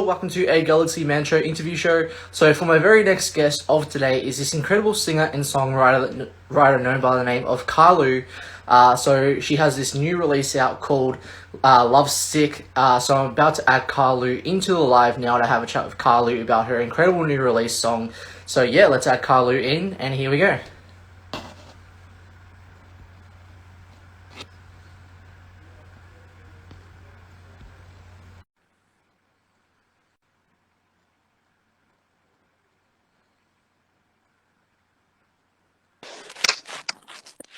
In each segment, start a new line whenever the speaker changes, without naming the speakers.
welcome to a Galaxy Man Show interview show. So for my very next guest of today is this incredible singer and songwriter known by the name of Karlou. So she has this new release out called Love Sick. So I'm about to add Karlou into the live now to have a chat with Karlou about her incredible new release song. So yeah, let's add Karlou in, and here we go.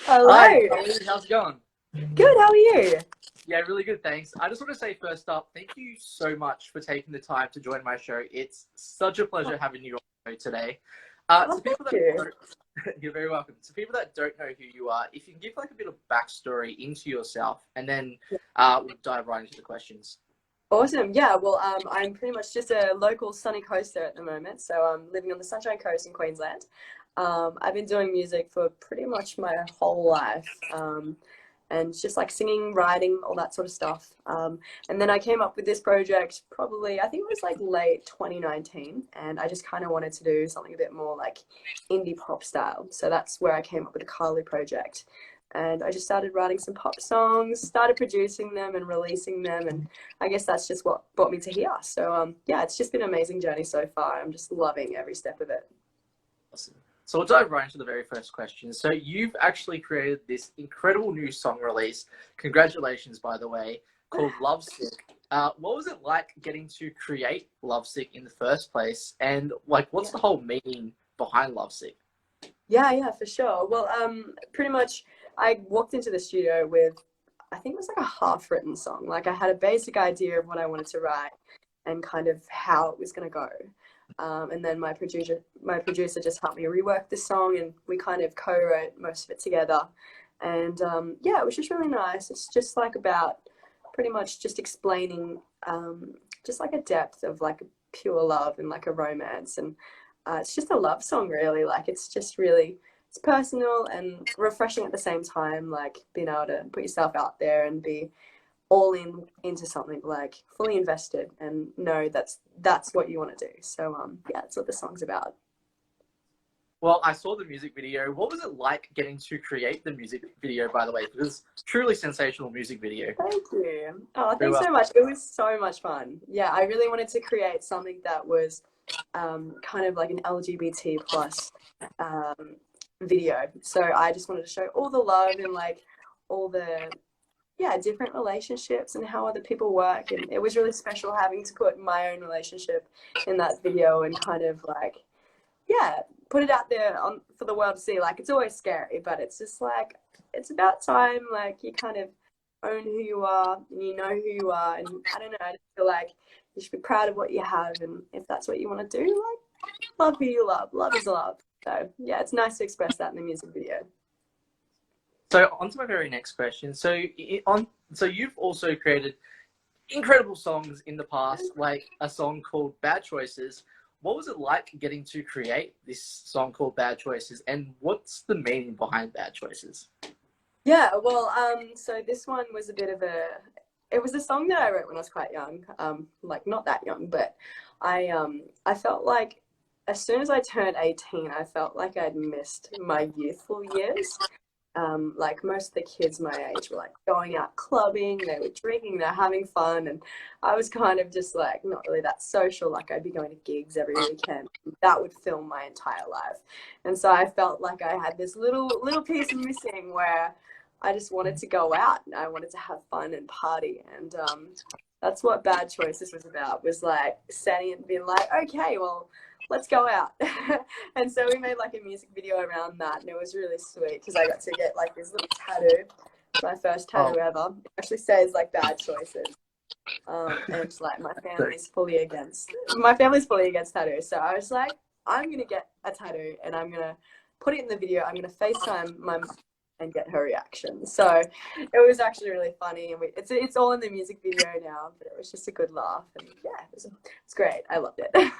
Hello.
Hi, how's it going?
Good, how are you?
Yeah, really good, thanks. I just want to say first up, thank you so much for taking the time to join my show. It's such a pleasure having you on the show today. To people that don't, you're very welcome. To people that don't know who you are, if you can give like a bit of backstory into yourself, and then we'll dive right into the questions.
Awesome. Yeah, well, I'm pretty much just a local sunny coaster at the moment. So I'm living on the Sunshine Coast in Queensland. I've been doing music for pretty much my whole life. And just like singing, writing, all that sort of stuff. And then I came up with this project probably, I think it was like late 2019, and I just kind of wanted to do something a bit more like indie pop style. So that's where I came up with the Karlou project. And I just started writing some pop songs, started producing them and releasing them, and I guess that's just what brought me to here. So yeah, it's just been an amazing journey so far. I'm just loving every step of it.
Awesome. So we'll dive right into the very first question. So you've actually created this incredible new song release. Congratulations, by the way, called Love Sick. What was it like getting to create Love Sick in the first place? And like, what's the whole meaning behind Love Sick?
Yeah, for sure. Well, pretty much I walked into the studio with, I think it was like a half-written song. Like I had a basic idea of what I wanted to write and kind of how it was going to go. And then my producer just helped me rework the song, and we kind of co-wrote most of it together. And yeah, it was just really nice. It's just like about pretty much just explaining just like a depth of like pure love and like a romance. And it's just a love song, really. Like it's just really, it's personal and refreshing at the same time, like being able to put yourself out there and be all into something, like fully invested and know that's what you want to do. So yeah, that's what the song's about.
Well, I saw the music video. What was it like getting to create the music video, by the way? It was truly sensational music video.
Thank you. Oh, thanks so much. It was so much fun. Yeah, I really wanted to create something that was kind of like an LGBT plus video. So I just wanted to show all the love and like all the different relationships and how other people work. And it was really special having to put my own relationship in that video and kind of like, put it out there for the world to see. Like, it's always scary, but it's just like, it's about time, like, you kind of own who you are and you know who you are. And I don't know, I just feel like you should be proud of what you have. And if that's what you want to do, like, love who you love. Love is love. So, yeah, it's nice to express that in the music video.
So on to my very next question. So you've also created incredible songs in the past, like a song called Bad Choices. What was it like getting to create this song called Bad Choices, and what's the meaning behind Bad Choices?
Yeah, well, so this one was it was a song that I wrote when I was quite young, like not that young, but I felt like as soon as I turned 18, I felt like I'd missed my youthful years. Like most of the kids my age were like going out clubbing, they were drinking, they're having fun, and I was kind of just like not really that social. Like I'd be going to gigs every weekend. That would fill my entire life, and so I felt like I had this little piece missing where I just wanted to go out and I wanted to have fun and party, and that's what Bad Choices was about. Was like setting it and being like, okay, well, let's go out. And so we made like a music video around that, and it was really sweet because I got to get like this little tattoo. It's my first tattoo ever. It actually says like Bad Choices. And like my family's fully against tattoos. So I was like, I'm gonna get a tattoo and I'm gonna put it in the video. I'm gonna FaceTime my mom and get her reaction. So it was actually really funny, and it's all in the music video now, but it was just a good laugh, and yeah, it's great. I loved it.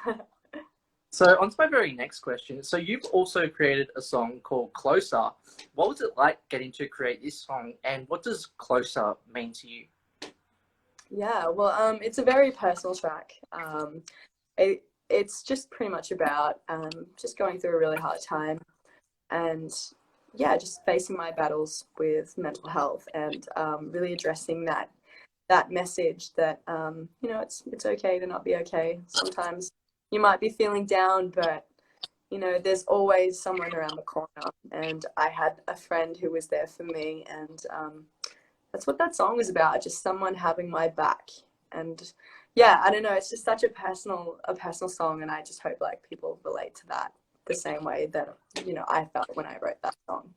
So on to my very next question. So you've also created a song called Closer. What was it like getting to create this song, and what does Closer mean to you?
Yeah, well, it's a very personal track. It's just pretty much about just going through a really hard time and yeah, just facing my battles with mental health and really addressing that message that you know it's okay to not be okay. Sometimes you might be feeling down, but you know there's always someone around the corner. And I had a friend who was there for me, and that's what that song was about. Just someone having my back. And yeah, I don't know. It's just such a personal song, and I just hope like people relate to that the same way that you know I felt when I wrote that song.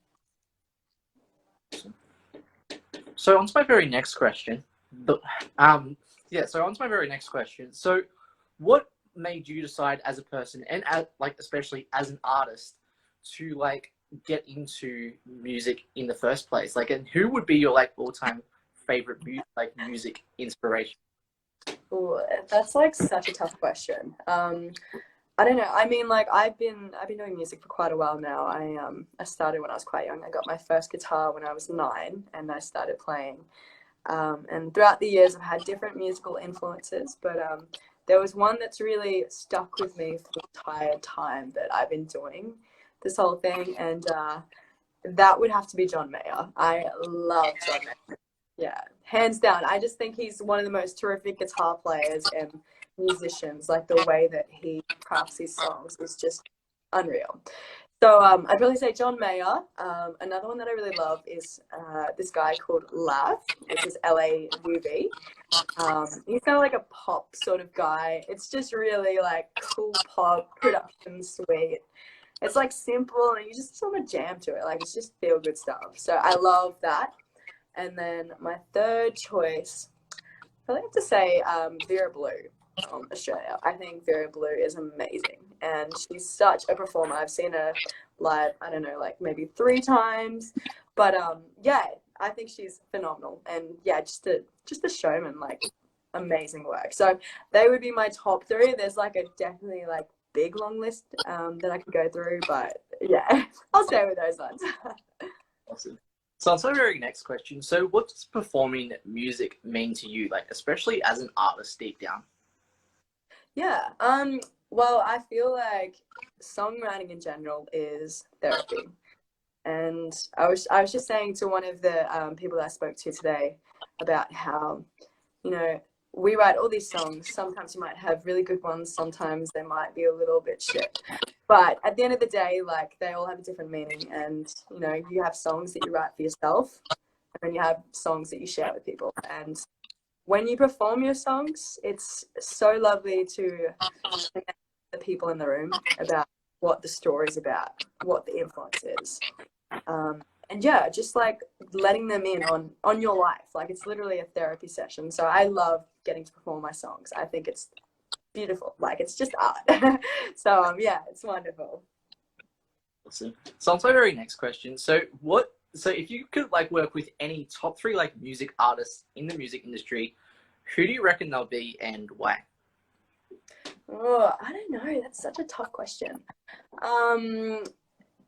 So on to my very next question. The, um, yeah. So on to my very next question. So, what made you decide as a person and like especially as an artist to like get into music in the first place? Like, and who would be your like all-time favorite music inspiration?
Ooh, that's like such a tough question. I don't know. I mean, like I've been doing music for quite a while now. I started when I was quite young. I got my first guitar when I was 9, and I started playing. And throughout the years, I've had different musical influences, but there was one that's really stuck with me for the entire time that I've been doing this whole thing, and that would have to be John Mayer. I love John Mayer. Yeah, hands down. I just think he's one of the most terrific guitar players and musicians. Like the way that he crafts his songs is just unreal. So I'd really say John Mayer. Another one that I really love is this guy called Lav, which is Lauv. He's kind of like a pop sort of guy. It's just really like cool pop production, sweet. It's like simple, and you just sort of jam to it. Like it's just feel good stuff. So I love that. And then my third choice, I probably have to say Vera Blue from Australia. I think Vera Blue is amazing, and she's such a performer. I've seen her live, I don't know, like maybe 3 times, but yeah, I think she's phenomenal. And yeah, just a showman, like amazing work. So they would be my top 3. There's like a definitely like big long list that I could go through, but yeah, I'll stay with those ones.
Awesome. So on to my very next question. So what does performing music mean to you, like especially as an artist deep down?
Yeah. Well, I feel like songwriting in general is therapy. And I was just saying to one of the people that I spoke to today about how, you know, we write all these songs. Sometimes you might have really good ones. Sometimes they might be a little bit shit. But at the end of the day, like they all have a different meaning. And, you know, you have songs that you write for yourself, and then you have songs that you share with people. And when you perform your songs, it's so lovely to connect with the people in the room about what the story's about, what the influence is. And yeah, just like letting them in on your life. Like it's literally a therapy session. So I love getting to perform my songs. I think it's beautiful. Like it's just art. So yeah, it's wonderful.
Awesome. So on to my very next question. So if you could like work with any top 3 like music artists in the music industry, who do you reckon they'll be and why?
Oh, I don't know. That's such a tough question. Um,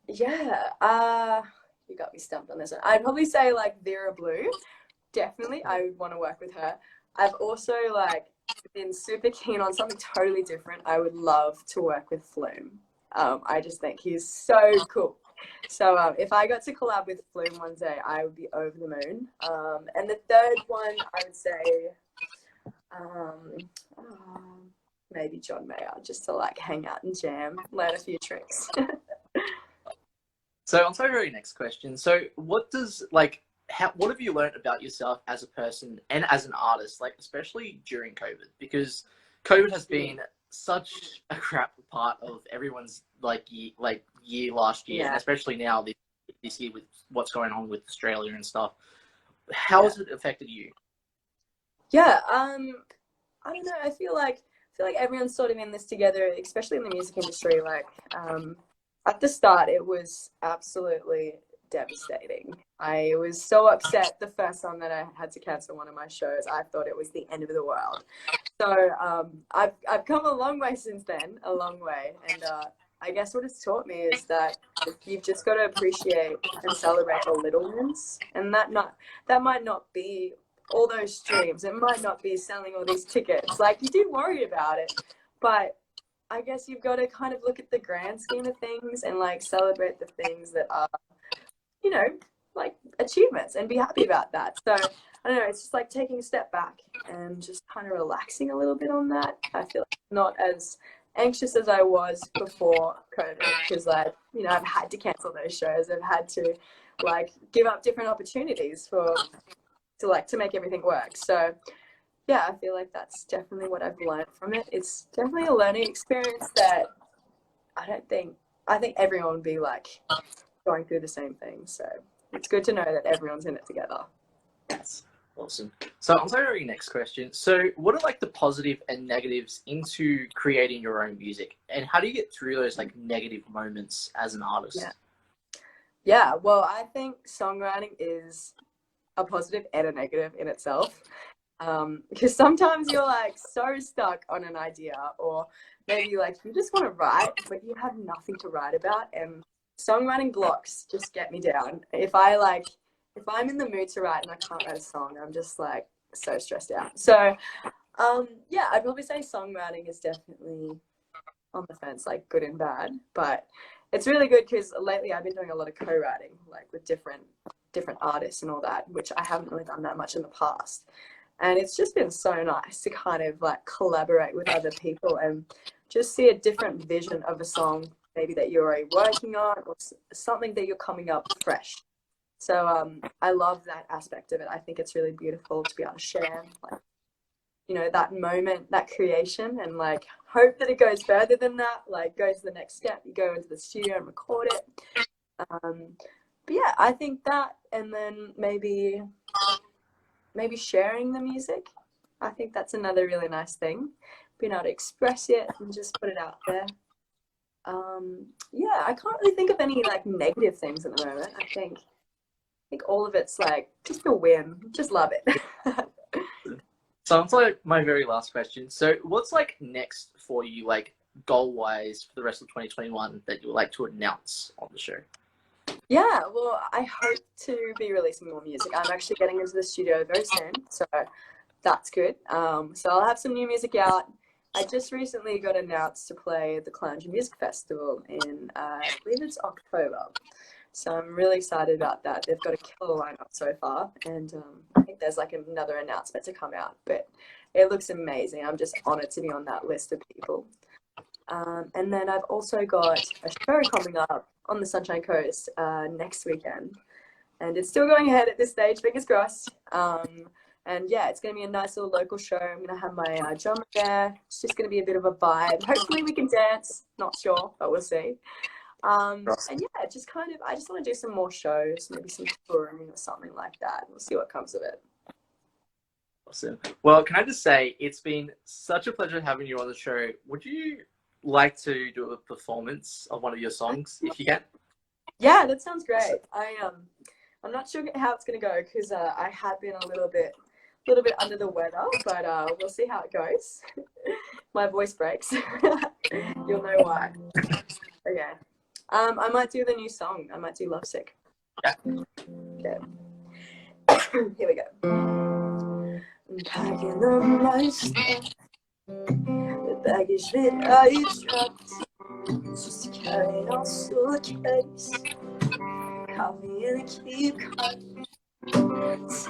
yeah, you got me stumped on this one. I'd probably say like Vera Blue. Definitely, I would want to work with her. I've also like been super keen on something totally different. I would love to work with Flume. I just think he's so cool. So if I got to collab with Flume one day, I would be over the moon. And the third one, I would say um, oh, maybe John Mayer, just to like hang out and jam, learn a few tricks.
So on to my very next question. So what does like what have you learned about yourself as a person and as an artist, like especially during COVID? Because COVID has been such a crap part of everyone's year last year, and
Yeah,
especially now this year with what's going on with Australia and stuff. How
yeah,
has it affected you?
yeah. I don't know. I feel like everyone's sort of in this together, especially in the music industry. Like, at the start, it was absolutely devastating. I was so upset the first time that I had to cancel one of my shows. I thought it was the end of the world. So, I've come a long way since then, a long way. And I guess what it's taught me is that you've just got to appreciate and celebrate the little wins, and that might not be all those streams. It might not be selling all these tickets. Like, you do worry about it, but I guess you've got to kind of look at the grand scheme of things and like celebrate the things that are, you know, like achievements and be happy about that. So I don't know, it's just like taking a step back and just kind of relaxing a little bit on that. I feel like not as anxious as I was before COVID, because like, you know, I've had to cancel those shows. I've had to like give up different opportunities to make everything work. So yeah, I feel like that's definitely what I've learned from it. It's definitely a learning experience that I think everyone would be like going through the same thing. So it's good to know that everyone's in it together.
That's awesome. So on to our next question. So what are like the positive and negatives into creating your own music, and how do you get through those like negative moments as an artist?
Yeah, well, I think songwriting is a positive and a negative in itself. Because sometimes you're like so stuck on an idea, or maybe like you just want to write, but you have nothing to write about, and songwriting blocks just get me down. If I'm in the mood to write and I can't write a song, I'm just like so stressed out. So yeah, I'd probably say songwriting is definitely on the fence, like good and bad, but it's really good because lately I've been doing a lot of co-writing, like with different artists and all that, which I haven't really done that much in the past. And it's just been so nice to kind of like collaborate with other people and just see a different vision of a song, maybe that you're already working on, or something that you're coming up fresh. So I love that aspect of it. I think it's really beautiful to be able to share, like, you know, that moment, that creation, and like hope that it goes further than that, like goes to the next step. You go into the studio and record it. But yeah, I think that, and then maybe sharing the music. I think that's another really nice thing, being able to express it and just put it out there. Yeah, I can't really think of any like negative things at the moment. I think all of it's like just a win. Just love it.
So it's like my very last question. So what's like next for you, like goal wise for the rest of 2021 that you would like to announce on the show?
Yeah, well, I hope to be releasing more music. I'm actually getting into the studio very soon, so that's good. So I'll have some new music out. I just recently got announced to play the Karlou Music Festival in, I believe it's October. So I'm really excited about that. They've got a killer lineup so far, and I think there's like another announcement to come out, but it looks amazing. I'm just honored to be on that list of people. And then I've also got a show coming up on the Sunshine Coast next weekend, and it's still going ahead at this stage, fingers crossed. And yeah, it's going to be a nice little local show. I'm going to have my drummer there. It's just going to be a bit of a vibe. Hopefully we can dance. Not sure, but we'll see. And yeah, just kind of, I just want to do some more shows, maybe some touring or something like that. We'll see what comes of it.
Awesome. Well, can I just say, it's been such a pleasure having you on the show. Would you like to do a performance of one of your songs, if you can?
Yeah, that sounds great. I'm not sure how it's going to go because I have been a little bit under the weather, but we'll see how it goes. My voice breaks. You'll know why. Okay. I might do the new song. I might do Lovesick.
Yeah.
Okay. Here we go. Packing up my stuff, the baggage that I dropped, just to carry on suitcase. Coffee and keep cutting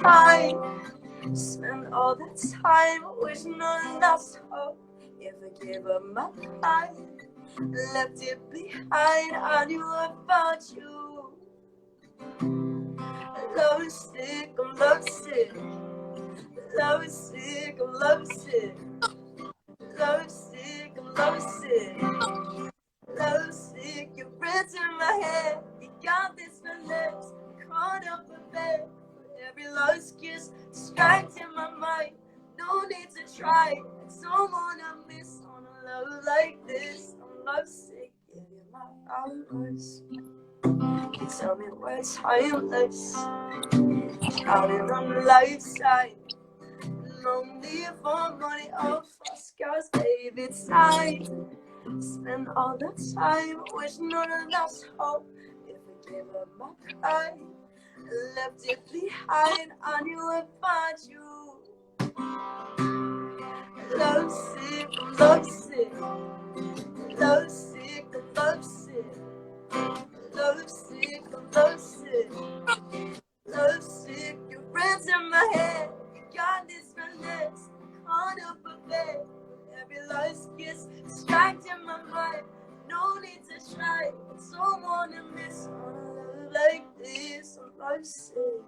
time. Spend all that time wishing on lost hope. If I gave up my pride, left it behind, I knew about you. Lovesick, I'm lovesick. Lovesick, I'm lovesick. Lovesick, I'm lovesick. Lovesick, you're breath in my head. You got this finesse, caught up a bed. Every lost kiss, distracting my mind. No need to try. Someone I miss on a love like this. I'm lovesick, give you my hours. You tell me we're timeless. Counting on lifetime. No need for money or for scars, baby, it's time. Spend all the time wishing on a lost hope. If I give up my pride, left it behind, I knew I'd find you. Lovesick, I'm lovesick. Lovesick, I'm lovesick. Lovesick, I'm lovesick. Lovesick, your friends in my head. Got this finesse, caught up a bed. Every last kiss, distracting my mind. No need to try, don't wanna miss on a love like this. I'm lovesick.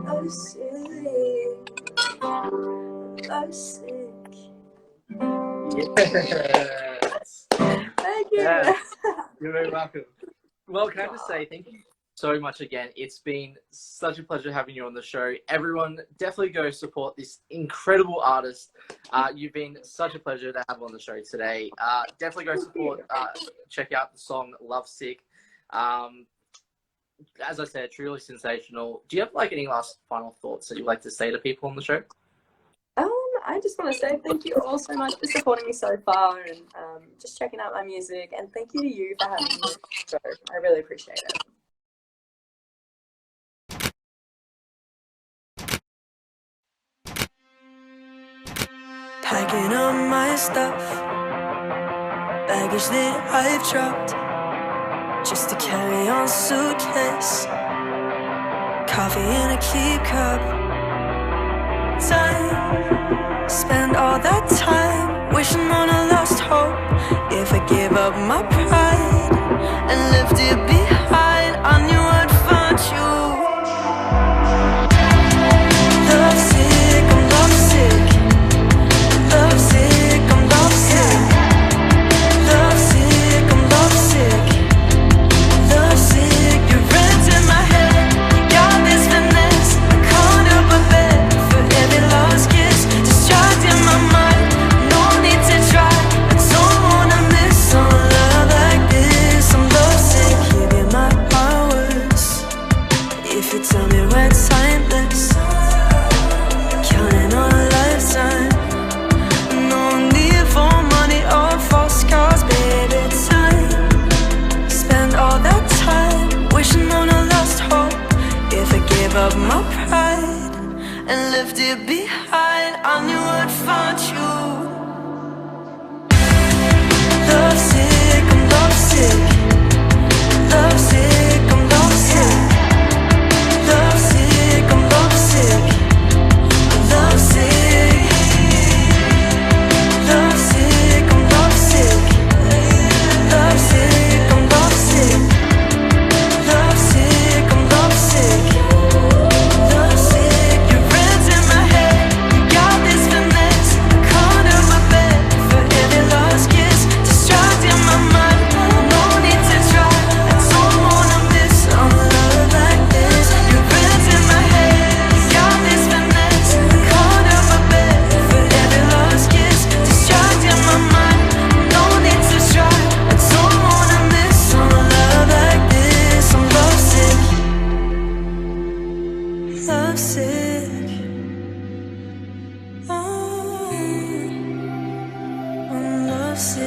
Lovesick.
Yes.
Thank you.
Yes. You're very welcome. Well, can I just say thank you so much again. It's been such a pleasure having you on the show. Everyone, definitely go support this incredible artist. You've been such a pleasure to have on the show today. Definitely go support, check out the song Lovesick. As I said, truly sensational. Do you have like any last final thoughts that you'd like to say to people on the show?
I just want to say thank you all so much for supporting me so far and just checking out my music. And thank you to you for having me on the show. I really appreciate it.
Packing up my stuff, baggage that I've dropped, just to carry on suitcase, coffee in a keep cup. Time, spend all that time wishing on a lost hope. If I give up my pride and left it behind, I knew I'd find you. Lovesick, I'm lovesick. Lovesick, I'm lovesick. Lovesick, I'm lovesick. Lovesick, your rent in my head. Got this finesse, I caught up a bed for every lost kiss, distracting my mind. No need to try, I don't wanna miss on a love like this. I'm lovesick, give you my hours if you tell me we're timeless. Counting on a lifetime. No need for money or false cars, baby. Time, spend all that time wishing on a lost hope. If I gave up my pride and left it behind, I knew I'd find you. Lovesick, I'm lovesick. Lovesick, I'm lovesick. Lovesick, I'm lovesick. Lovesick. Lovesick, I'm lovesick. Lovesick, I'm lovesick. Lovesick, I'm lovesick. Lovesick, your rent's in my head. Got this finesse, caught up my bed for every lost kiss, distracting my mind. No need to try, I don't wanna miss on a love like this. Your rent's in my head. Got this finesse, caught up my bed for every lost kiss, distracting my mind. No need to try, I don't wanna miss on a love like this. I'm lovesick. Lovesick. Oh, I'm lovesick.